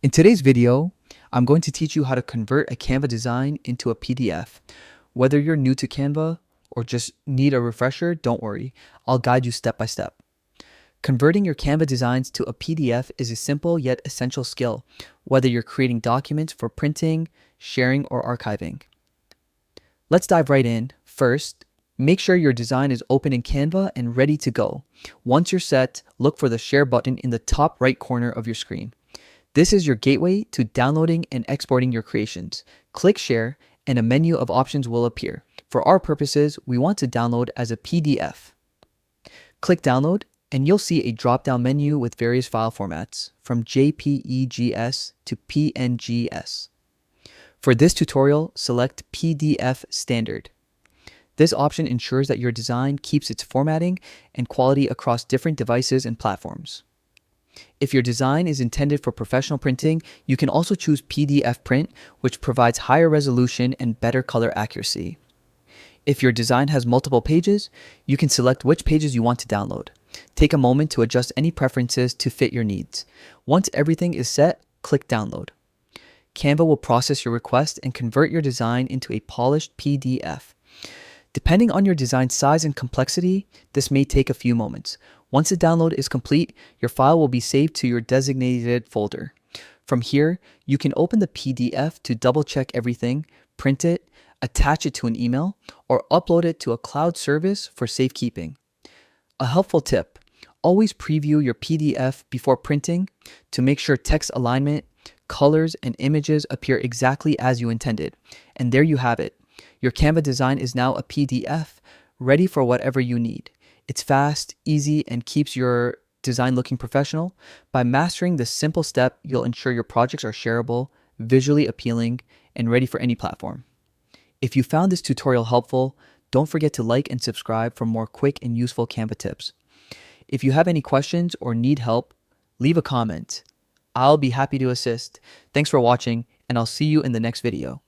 In today's video, I'm going to teach you how to convert a Canva design into a PDF. Whether you're new to Canva or just need a refresher, don't worry. I'll guide you step by step. Converting your Canva designs to a PDF is a simple yet essential skill, whether you're creating documents for printing, sharing, or archiving. Let's dive right in. First, make sure your design is open in Canva and ready to go. Once you're set, look for the Share button in the top right corner of your screen. This is your gateway to downloading and exporting your creations. Click Share and a menu of options will appear. For our purposes, we want to download as a PDF. Click Download and you'll see a drop-down menu with various file formats, from JPEGs to PNGs. For this tutorial, select PDF Standard. This option ensures that your design keeps its formatting and quality across different devices and platforms. If your design is intended for professional printing, you can also choose PDF Print, which provides higher resolution and better color accuracy. If your design has multiple pages, you can select which pages you want to download. Take a moment to adjust any preferences to fit your needs. Once everything is set, click Download. Canva will process your request and convert your design into a polished PDF. Depending on your design size and complexity, this may take a few moments. Once the download is complete, your file will be saved to your designated folder. From here, you can open the PDF to double-check everything, print it, attach it to an email, or upload it to a cloud service for safekeeping. A helpful tip: always preview your PDF before printing to make sure text alignment, colors, and images appear exactly as you intended. And there you have it. Your Canva design is now a PDF, ready for whatever you need. It's fast, easy, and keeps your design looking professional. By mastering this simple step, you'll ensure your projects are shareable, visually appealing, and ready for any platform. If you found this tutorial helpful, don't forget to like and subscribe for more quick and useful Canva tips. If you have any questions or need help, leave a comment. I'll be happy to assist. Thanks for watching, and I'll see you in the next video.